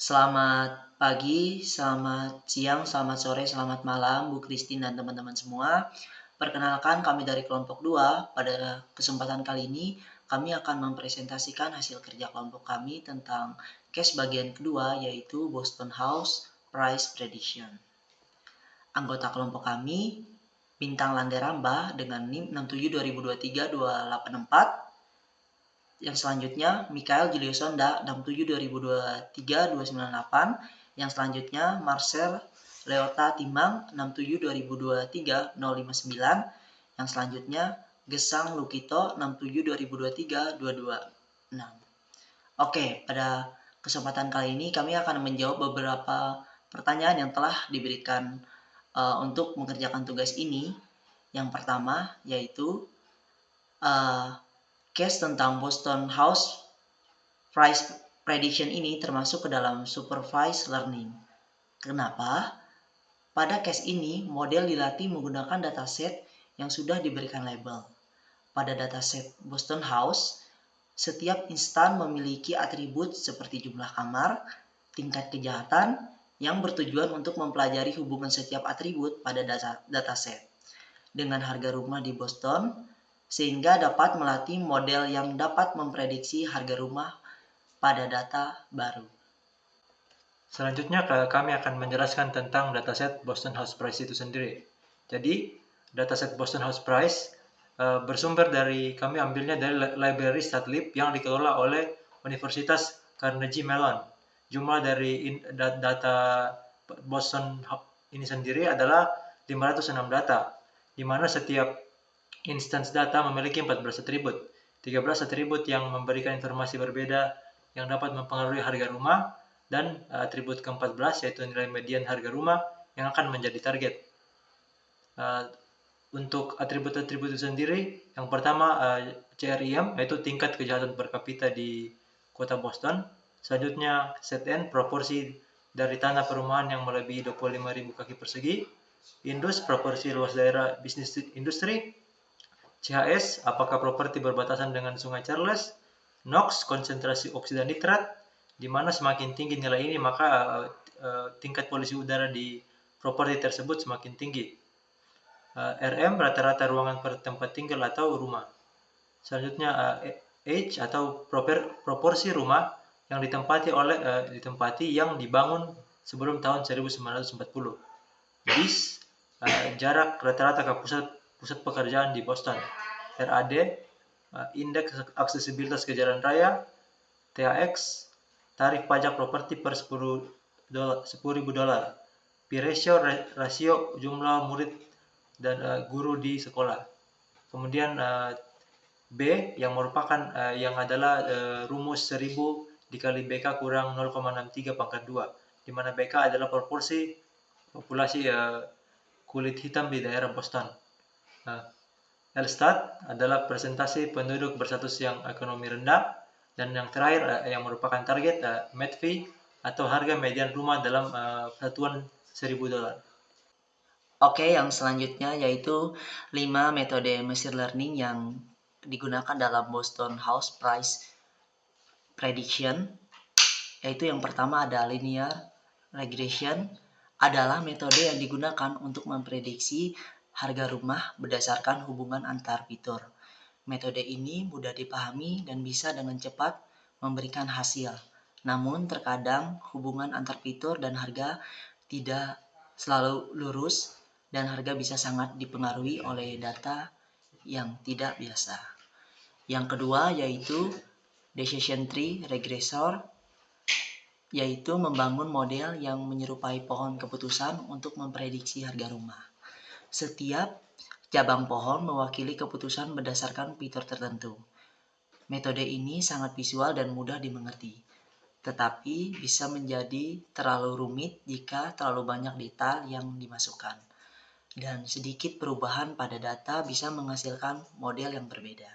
Selamat pagi, selamat siang, selamat sore, selamat malam, Bu Christine dan teman-teman semua. Perkenalkan kami dari kelompok 2. Pada kesempatan kali ini, kami akan mempresentasikan hasil kerja kelompok kami tentang case bagian kedua, yaitu Boston House Price Prediction. Anggota kelompok kami, Bintang Landeramba dengan NIM 672023-284. Yang selanjutnya, Mikael Julio Sonda 672023-298. Yang selanjutnya, Marcel Leota Timang 672023-059. Yang selanjutnya, Gesang Lukito 672023-226. Oke, pada kesempatan kali ini kami akan menjawab beberapa pertanyaan yang telah diberikan untuk mengerjakan tugas ini. Yang pertama yaitu case tentang Boston House Price Prediction ini termasuk ke dalam supervised learning. Kenapa? Pada case ini, model dilatih menggunakan dataset yang sudah diberikan label. Pada dataset Boston House, setiap instan memiliki atribut seperti jumlah kamar, tingkat kejahatan, yang bertujuan untuk mempelajari hubungan setiap atribut pada dataset dengan harga rumah di Boston, sehingga dapat melatih model yang dapat memprediksi harga rumah pada data baru. Selanjutnya kami akan menjelaskan tentang dataset Boston House Price itu sendiri. Jadi, dataset Boston House Price bersumber dari, kami ambilnya dari library StatLib yang dikelola oleh Universitas Carnegie Mellon. Jumlah dari data Boston ini sendiri adalah 506 data, di mana setiap instance data memiliki 14 atribut. 13 atribut yang memberikan informasi berbeda yang dapat mempengaruhi harga rumah, dan atribut ke-14 yaitu nilai median harga rumah yang akan menjadi target. Untuk atribut-atribut itu sendiri, yang pertama CRIM yaitu tingkat kejahatan per kapita di kota Boston. Selanjutnya ZN, proporsi dari tanah perumahan yang melebihi 25.000 kaki persegi. Indus, proporsi luas daerah bisnis industri. CHS, apakah properti berbatasan dengan Sungai Charles. NOx, konsentrasi oksida nitrat, di mana semakin tinggi nilai ini maka tingkat polusi udara di properti tersebut semakin tinggi. RM, rata-rata ruangan per tempat tinggal atau rumah. Selanjutnya H atau proporsi rumah yang ditempati yang dibangun sebelum tahun 1940. BIS, jarak rata-rata ke pusat pekerjaan di Boston. RAD, indeks aksesibilitas ke jalan raya. THX, tarif pajak properti per $10.000. P-ratio, rasio jumlah murid dan guru di sekolah. Kemudian B yang merupakan yang adalah rumus 1000 dikali BK kurang 0,63 pangkat 2, di mana BK adalah proporsi populasi kulit hitam di daerah Boston. LSTAT adalah presentasi penduduk berstatus yang ekonomi rendah, dan yang terakhir yang merupakan target MEDV atau harga median rumah dalam satuan $1.000. Oke, yang selanjutnya yaitu 5 metode machine learning yang digunakan dalam Boston House Price Prediction. Yaitu yang pertama ada linear regression, adalah metode yang digunakan untuk memprediksi harga rumah berdasarkan hubungan antar fitur. Metode ini mudah dipahami dan bisa dengan cepat memberikan hasil. Namun terkadang hubungan antar fitur dan harga tidak selalu lurus dan harga bisa sangat dipengaruhi oleh data yang tidak biasa. Yang kedua yaitu decision tree regressor, yaitu membangun model yang menyerupai pohon keputusan untuk memprediksi harga rumah. Setiap cabang pohon mewakili keputusan berdasarkan fitur tertentu. Metode ini sangat visual dan mudah dimengerti, tetapi bisa menjadi terlalu rumit jika terlalu banyak detail yang dimasukkan. Dan sedikit perubahan pada data bisa menghasilkan model yang berbeda.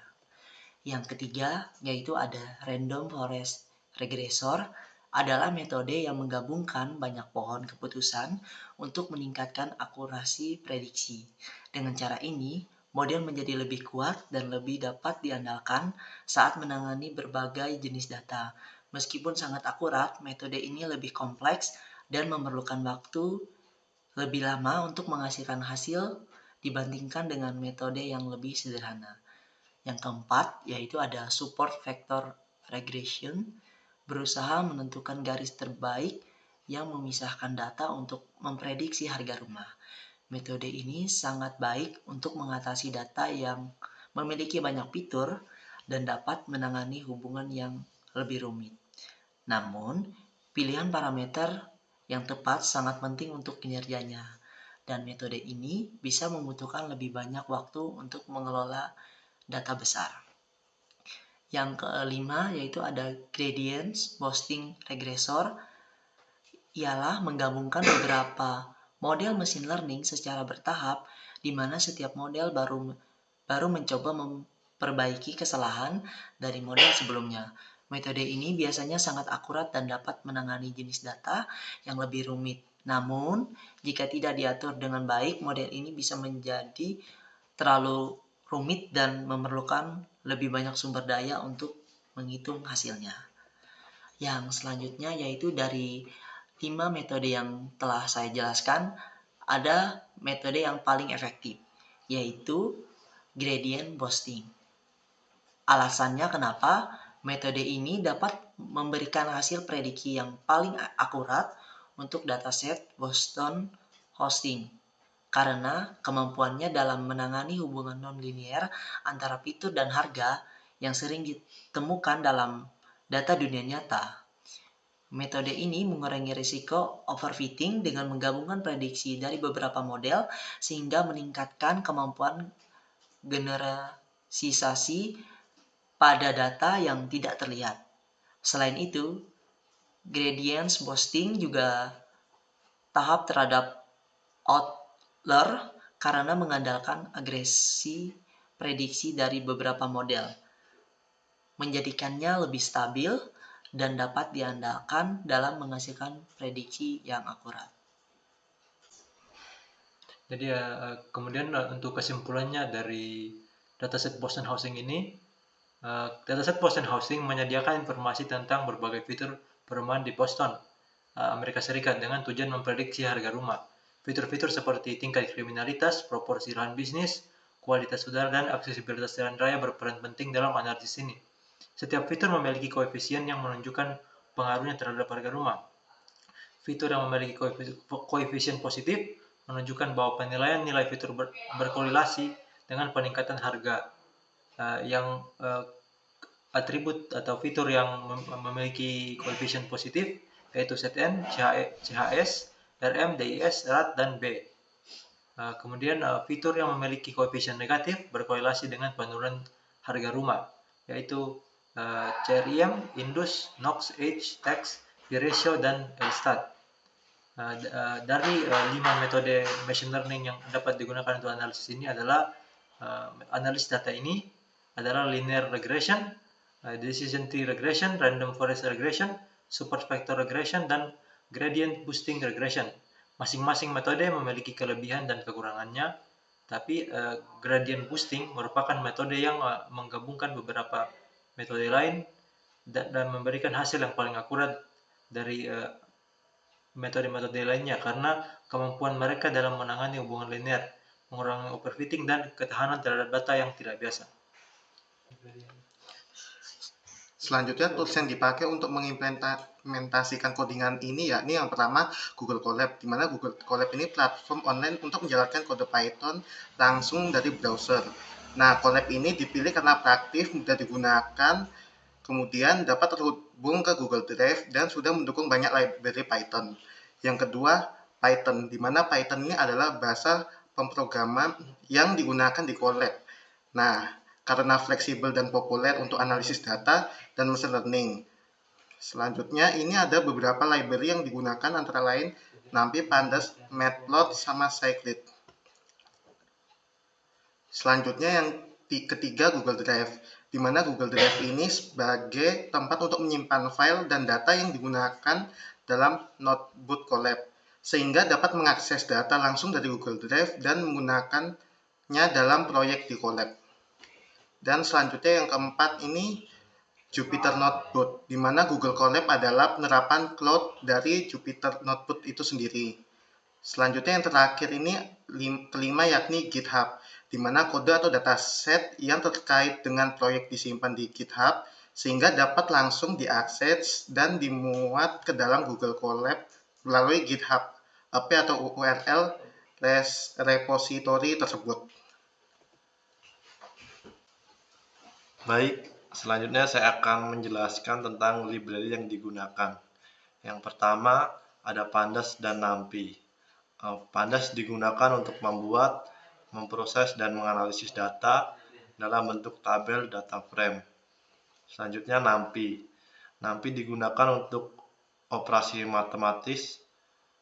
Yang ketiga yaitu ada random forest regressor, adalah metode yang menggabungkan banyak pohon keputusan untuk meningkatkan akurasi prediksi. Dengan cara ini, model menjadi lebih kuat dan lebih dapat diandalkan saat menangani berbagai jenis data, Meskipun sangat akurat, metode ini lebih kompleks dan memerlukan waktu lebih lama untuk menghasilkan hasil dibandingkan dengan metode yang lebih sederhana. Yang keempat, yaitu ada support vector regression, berusaha menentukan garis terbaik yang memisahkan data untuk memprediksi harga rumah. Metode ini sangat baik untuk mengatasi data yang memiliki banyak fitur dan dapat menangani hubungan yang lebih rumit. Namun, pilihan parameter yang tepat sangat penting untuk kinerjanya, dan metode ini bisa membutuhkan lebih banyak waktu untuk mengelola data besar. Yang kelima yaitu ada gradient boosting regressor, ialah menggabungkan beberapa model machine learning secara bertahap, di mana setiap model baru mencoba memperbaiki kesalahan dari model sebelumnya. Metode ini biasanya sangat akurat dan dapat menangani jenis data yang lebih rumit. Namun, jika tidak diatur dengan baik, model ini bisa menjadi terlalu rumit dan memerlukan lebih banyak sumber daya untuk menghitung hasilnya. Yang selanjutnya yaitu dari 5 metode yang telah saya jelaskan, ada metode yang paling efektif, yaitu gradient boosting. Alasannya kenapa? Metode ini dapat memberikan hasil prediksi yang paling akurat untuk dataset Boston Hosting, karena kemampuannya dalam menangani hubungan nonlinear antara fitur dan harga yang sering ditemukan dalam data dunia nyata. Metode ini mengurangi risiko overfitting dengan menggabungkan prediksi dari beberapa model sehingga meningkatkan kemampuan generalisasi pada data yang tidak terlihat. Selain itu, gradient boosting juga tahap terhadap outlier karena mengandalkan agresi prediksi dari beberapa model, menjadikannya lebih stabil dan dapat diandalkan dalam menghasilkan prediksi yang akurat. Jadi kemudian untuk kesimpulannya dari dataset Boston Housing ini, dataset Boston Housing menyediakan informasi tentang berbagai fitur perumahan di Boston, Amerika Serikat dengan tujuan memprediksi harga rumah. Fitur-fitur seperti tingkat kriminalitas, proporsi lahan bisnis, kualitas udara, dan aksesibilitas jalan raya berperan penting dalam analisis ini. Setiap fitur memiliki koefisien yang menunjukkan pengaruhnya terhadap harga rumah. Fitur yang memiliki koefisien positif menunjukkan bahwa penilaian nilai fitur berkorelasi dengan peningkatan harga. Yang atribut atau fitur yang memiliki koefisien positif yaitu ZN, CHS, RM, DIS, RAT, dan B. Kemudian fitur yang memiliki koefisien negatif berkorelasi dengan penurunan harga rumah, yaitu CRIM, Indus, Knox, H, Tax, P-ratio, dan Elstat. Dari 5 metode machine learning yang dapat digunakan untuk analisis ini adalah analisis data ini adalah linear regression, decision tree regression, random forest regression, support vector regression, dan gradient boosting regression. Masing-masing metode memiliki kelebihan dan kekurangannya, tapi gradient boosting merupakan metode yang menggabungkan beberapa metode lain dan memberikan hasil yang paling akurat dari metode-metode lainnya karena kemampuan mereka dalam menangani hubungan linear, mengurangi overfitting, dan ketahanan terhadap data yang tidak biasa. Selanjutnya, tools yang dipakai untuk mengimplementasikan codingan ini yakni yang pertama Google Colab, di mana Google Colab ini platform online untuk menjalankan kode Python langsung dari browser. Nah, Colab ini dipilih karena praktis, mudah digunakan, kemudian dapat terhubung ke Google Drive dan sudah mendukung banyak library Python. Yang kedua, Python, di mana Python ini adalah bahasa pemrograman yang digunakan di Colab. Nah, karena fleksibel dan populer untuk analisis data dan machine learning. Selanjutnya, ini ada beberapa library yang digunakan antara lain NumPy, Pandas, Matplotlib, sama Scikit. Selanjutnya yang ketiga Google Drive, di mana Google Drive ini sebagai tempat untuk menyimpan file dan data yang digunakan dalam notebook Colab, sehingga dapat mengakses data langsung dari Google Drive dan menggunakannya dalam proyek di Colab. Dan selanjutnya yang keempat ini Jupyter Notebook, di mana Google Colab adalah penerapan cloud dari Jupyter Notebook itu sendiri. Selanjutnya yang terakhir ini kelima yakni GitHub, di mana kode atau dataset yang terkait dengan proyek disimpan di GitHub sehingga dapat langsung diakses dan dimuat ke dalam Google Colab melalui GitHub AP atau URL repository tersebut. Baik, selanjutnya saya akan menjelaskan tentang library yang digunakan. Yang pertama ada Pandas dan NumPy. Pandas digunakan untuk membuat, memproses, dan menganalisis data dalam bentuk tabel data frame. Selanjutnya NumPy. NumPy digunakan untuk operasi matematis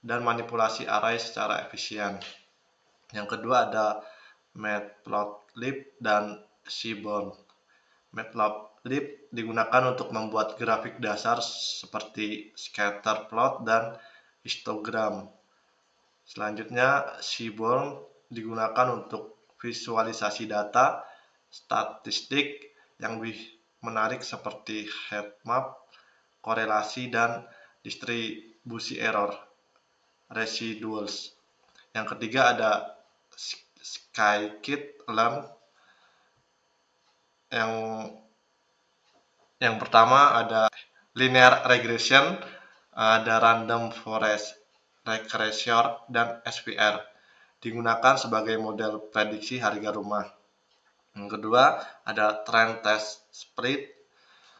dan manipulasi array secara efisien. Yang kedua ada Matplotlib dan Seaborn. Matplotlib digunakan untuk membuat grafik dasar seperti scatter plot dan histogram. Selanjutnya, Seaborn digunakan untuk visualisasi data statistik yang lebih menarik seperti heat map, korelasi, dan distribusi error residuals. Yang ketiga ada Scikit-learn. Yang pertama ada linear regression, ada random forest regression, dan SVR digunakan sebagai model prediksi harga rumah. Yang kedua ada trend test spread,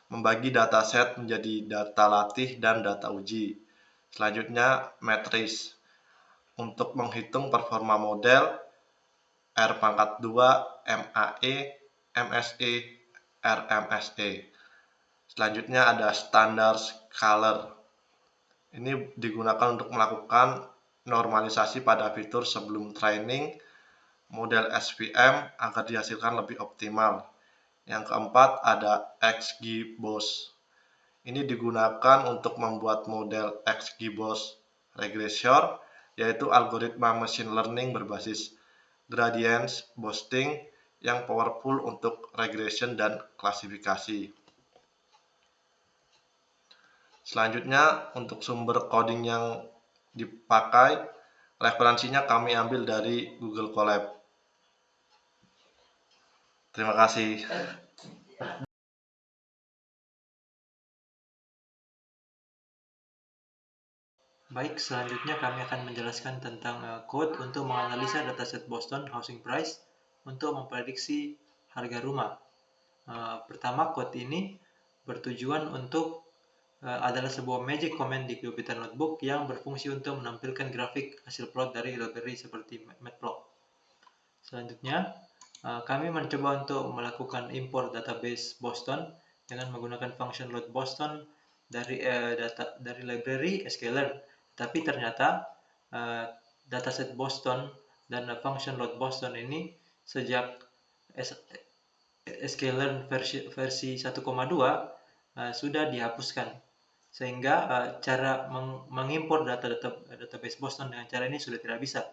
membagi dataset menjadi data latih dan data uji. Selanjutnya matriz, untuk menghitung performa model R²2, MAE, MSE, RMSE. Selanjutnya ada standard scalar. Ini digunakan untuk melakukan normalisasi pada fitur sebelum training model SVM agar dihasilkan lebih optimal. Yang keempat ada XGBoost. Ini digunakan untuk membuat model XGBoost regressor, yaitu algoritma machine learning berbasis gradient boosting yang powerful untuk regression dan klasifikasi. Selanjutnya, untuk sumber coding yang dipakai, referensinya kami ambil dari Google Colab. Terima kasih. Baik, selanjutnya kami akan menjelaskan tentang code untuk menganalisa dataset Boston Housing Price untuk memprediksi harga rumah. Pertama, code ini bertujuan untuk adalah sebuah magic command di Jupyter Notebook yang berfungsi untuk menampilkan grafik hasil plot dari library seperti Matplotlib. Selanjutnya, kami mencoba untuk melakukan import database Boston dengan menggunakan function load Boston dari library sklearn. Tapi ternyata dataset Boston dan function load Boston ini sejak sklearn versi 1,2 sudah dihapuskan, sehingga cara mengimpor database Boston dengan cara ini sudah tidak bisa.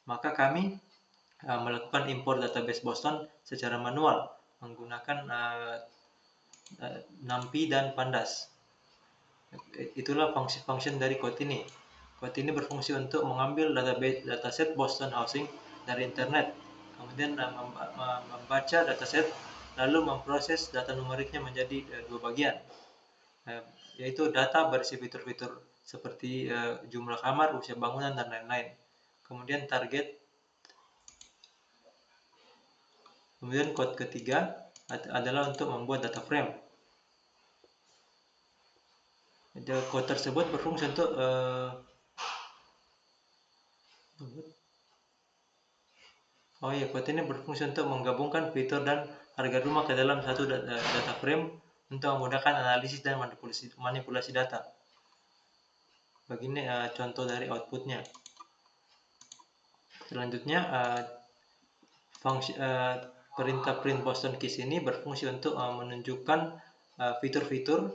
Maka kami melakukan impor database Boston secara manual menggunakan NumPy dan Pandas. Itulah fungsi dari code ini. Code ini berfungsi untuk mengambil dataset Boston Housing dari internet, kemudian membaca dataset, lalu memproses data numeriknya menjadi dua bagian, yaitu data berisi fitur-fitur seperti jumlah kamar, usia bangunan, dan lain-lain. Kemudian Kemudian code ketiga adalah untuk membuat data frame. Code tersebut berfungsi untuk code ini berfungsi untuk menggabungkan fitur dan harga rumah ke dalam satu data frame untuk memudahkan analisis dan manipulasi data. Begini contoh dari outputnya. Selanjutnya, perintah print Boston Keys ini berfungsi untuk menunjukkan fitur-fitur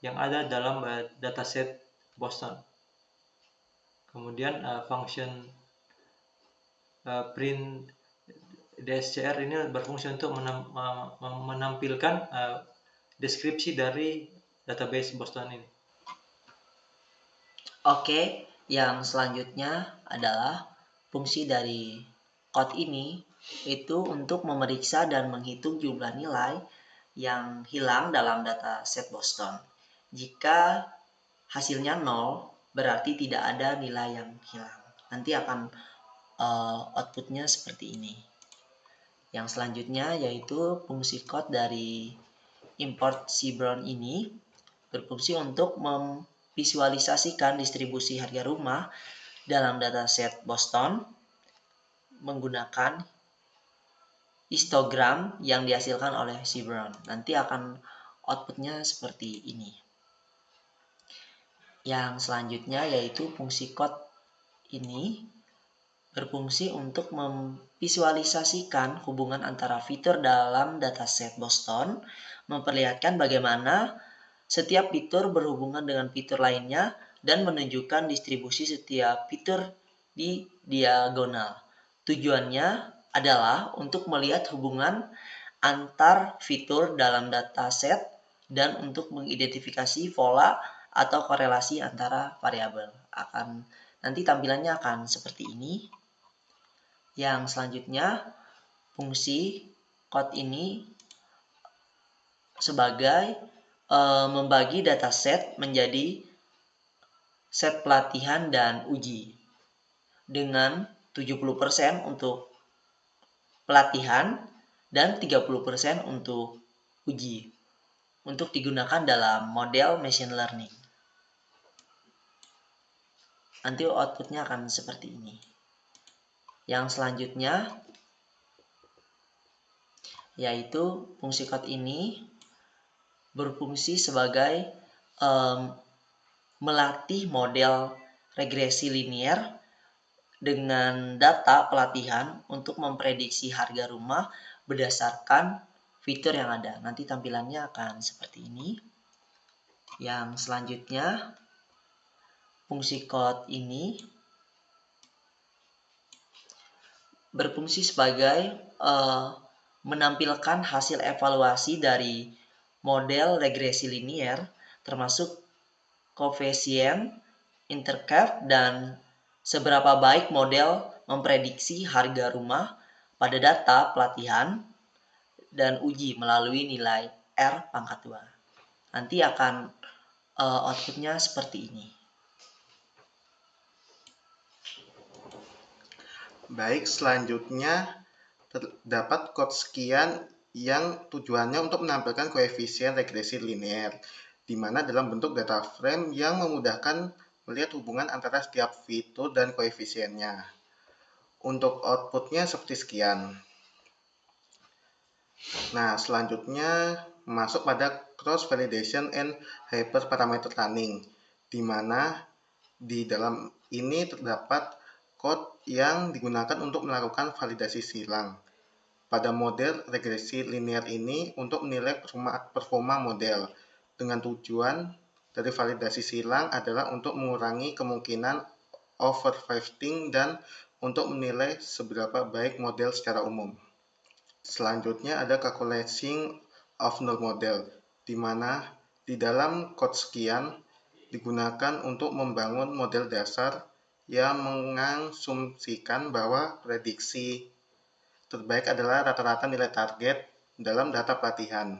yang ada dalam dataset Boston. Kemudian function print DSCR ini berfungsi untuk menampilkan deskripsi dari database Boston ini. Oke, yang selanjutnya adalah fungsi dari code ini itu untuk memeriksa dan menghitung jumlah nilai yang hilang dalam dataset Boston. Jika hasilnya 0, berarti tidak ada nilai yang hilang. Nanti akan outputnya seperti ini. Yang selanjutnya yaitu fungsi code dari import Cbron ini berfungsi untuk memvisualisasikan distribusi harga rumah dalam dataset Boston menggunakan histogram yang dihasilkan oleh Cbron. Nanti akan outputnya seperti ini. Yang selanjutnya yaitu fungsi code ini berfungsi untuk memvisualisasikan hubungan antara fitur dalam dataset Boston, memperlihatkan bagaimana setiap fitur berhubungan dengan fitur lainnya, dan menunjukkan distribusi setiap fitur di diagonal. Tujuannya adalah untuk melihat hubungan antar fitur dalam dataset dan untuk mengidentifikasi pola atau korelasi antara variabel. Nanti tampilannya akan seperti ini. Yang selanjutnya, fungsi code ini sebagai membagi dataset menjadi set pelatihan dan uji. Dengan 70% untuk pelatihan dan 30% untuk uji. Untuk digunakan dalam model machine learning. Nanti outputnya akan seperti ini. Yang selanjutnya yaitu fungsi code ini berfungsi sebagai melatih model regresi linear dengan data pelatihan untuk memprediksi harga rumah berdasarkan fitur yang ada. Nanti tampilannya akan seperti ini. Yang selanjutnya fungsi code ini berfungsi sebagai menampilkan hasil evaluasi dari model regresi linear termasuk koefisien, intercap, dan seberapa baik model memprediksi harga rumah pada data pelatihan dan uji melalui nilai R pangkat 2. Nanti akan outputnya seperti ini. Baik, selanjutnya terdapat code sekian yang tujuannya untuk menampilkan koefisien regresi linear, di mana dalam bentuk data frame yang memudahkan melihat hubungan antara setiap fitur dan koefisiennya. Untuk outputnya seperti sekian. Nah, selanjutnya masuk pada cross validation and hyperparameter running, di mana di dalam ini terdapat code yang digunakan untuk melakukan validasi silang pada model regresi linear ini untuk menilai performa model. Dengan tujuan dari validasi silang adalah untuk mengurangi kemungkinan overfitting dan untuk menilai seberapa baik model secara umum. Selanjutnya ada calculating of null model, di mana di dalam code sekian digunakan untuk membangun model dasar yang mengasumsikan bahwa prediksi terbaik adalah rata-rata nilai target dalam data pelatihan.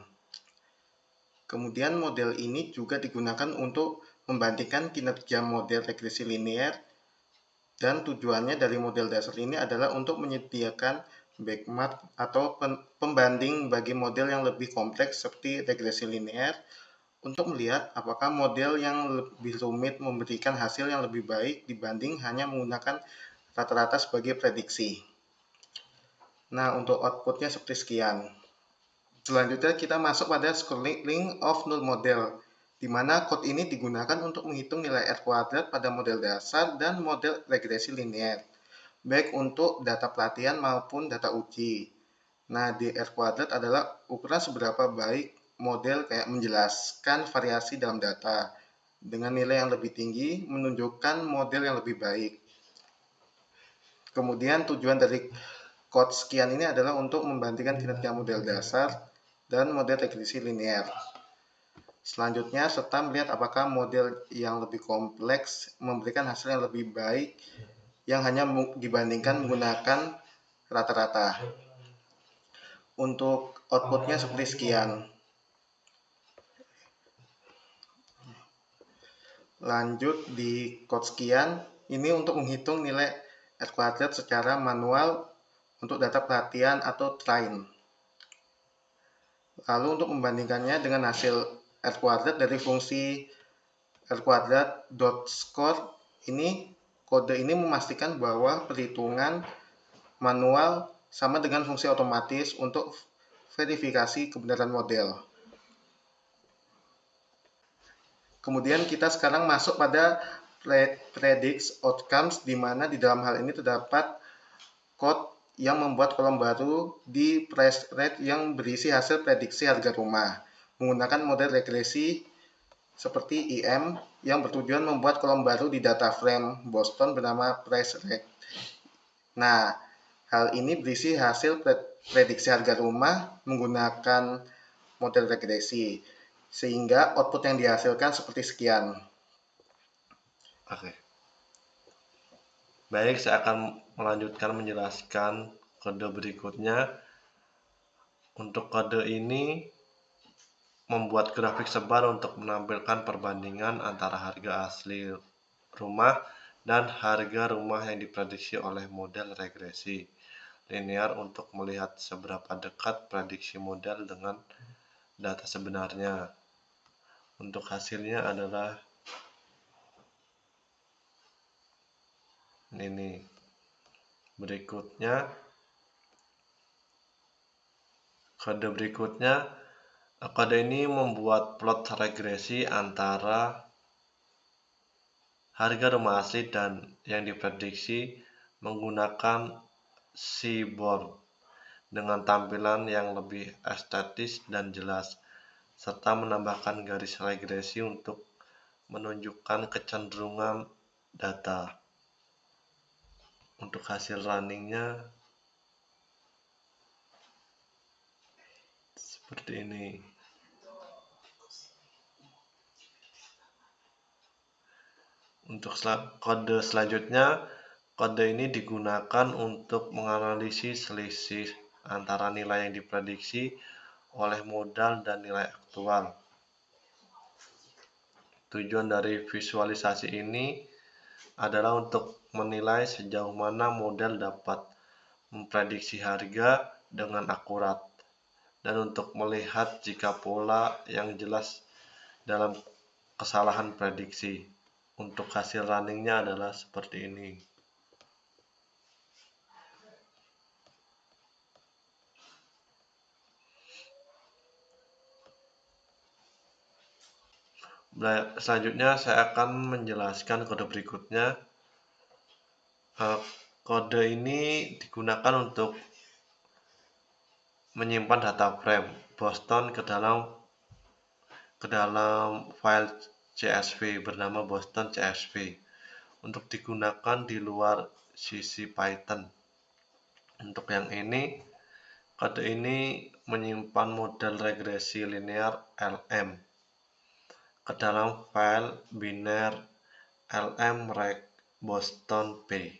Kemudian model ini juga digunakan untuk membandingkan kinerja model regresi linear dan tujuannya dari model dasar ini adalah untuk menyediakan benchmark atau pembanding bagi model yang lebih kompleks seperti regresi linear untuk melihat apakah model yang lebih rumit memberikan hasil yang lebih baik dibanding hanya menggunakan rata-rata sebagai prediksi. Nah, untuk outputnya seperti sekian. Selanjutnya kita masuk pada scaling of null model, di mana code ini digunakan untuk menghitung nilai R kuadrat pada model dasar dan model regresi linear, baik untuk data pelatihan maupun data uji. Nah, di R kuadrat adalah ukuran seberapa baik model kayak menjelaskan variasi dalam data. Dengan nilai yang lebih tinggi menunjukkan model yang lebih baik. Kemudian tujuan dari code sekian ini adalah untuk membandingkan kinerja model dasar dan model regresi linear. Selanjutnya, serta melihat apakah model yang lebih kompleks memberikan hasil yang lebih baik yang hanya dibandingkan menggunakan rata-rata. Untuk outputnya seperti sekian. Lanjut di code sekian, ini untuk menghitung nilai R² secara manual untuk data pelatihan atau train. Lalu untuk membandingkannya dengan hasil R² dari fungsi R².score, ini kode ini memastikan bahwa perhitungan manual sama dengan fungsi otomatis untuk verifikasi kebenaran model. Kemudian kita sekarang masuk pada predict outcomes, di mana di dalam hal ini terdapat code yang membuat kolom baru di price rate yang berisi hasil prediksi harga rumah menggunakan model regresi seperti IM yang bertujuan membuat kolom baru di data frame Boston bernama price rate. Nah, hal ini berisi hasil prediksi harga rumah menggunakan model regresi, sehingga output yang dihasilkan seperti sekian. Oke. Baik, saya akan melanjutkan menjelaskan kode berikutnya. Untuk kode ini membuat grafik sebar untuk menampilkan perbandingan antara harga asli rumah dan harga rumah yang diprediksi oleh model regresi linear untuk melihat seberapa dekat prediksi model dengan data sebenarnya. Untuk hasilnya adalah ini. Kode ini membuat plot regresi antara harga rumah asli dan yang diprediksi menggunakan seaboard dengan tampilan yang lebih estetis dan jelas, serta menambahkan garis regresi untuk menunjukkan kecenderungan data. Untuk hasil runningnya seperti ini. Untuk kode selanjutnya, kode ini digunakan untuk menganalisis selisih antara nilai yang diprediksi oleh modal dan nilai aktual. Tujuan dari visualisasi ini adalah untuk menilai sejauh mana model dapat memprediksi harga dengan akurat, dan untuk melihat jika pola yang jelas dalam kesalahan prediksi. Untuk hasil runningnya adalah seperti ini. Selanjutnya saya akan menjelaskan kode berikutnya. Kode ini digunakan untuk menyimpan data frame Boston ke dalam file CSV bernama Boston CSV untuk digunakan di luar sisi Python. Untuk yang ini, kode ini menyimpan model regresi linear LM ke dalam file biner lmreg Boston P.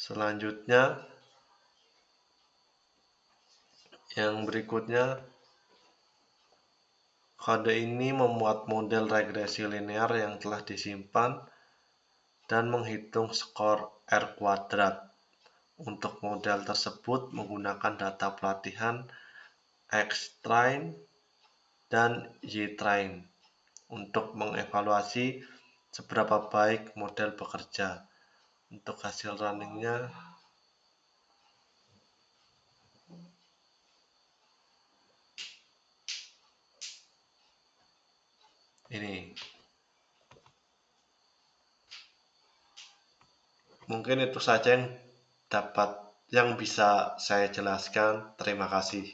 Selanjutnya, yang berikutnya, kode ini memuat model regresi linear yang telah disimpan dan menghitung skor R². Untuk model tersebut menggunakan data pelatihan X-train dan Y-train untuk mengevaluasi seberapa baik model bekerja. Untuk hasil runningnya ini. Mungkin itu saja yang bisa saya jelaskan. Terima kasih.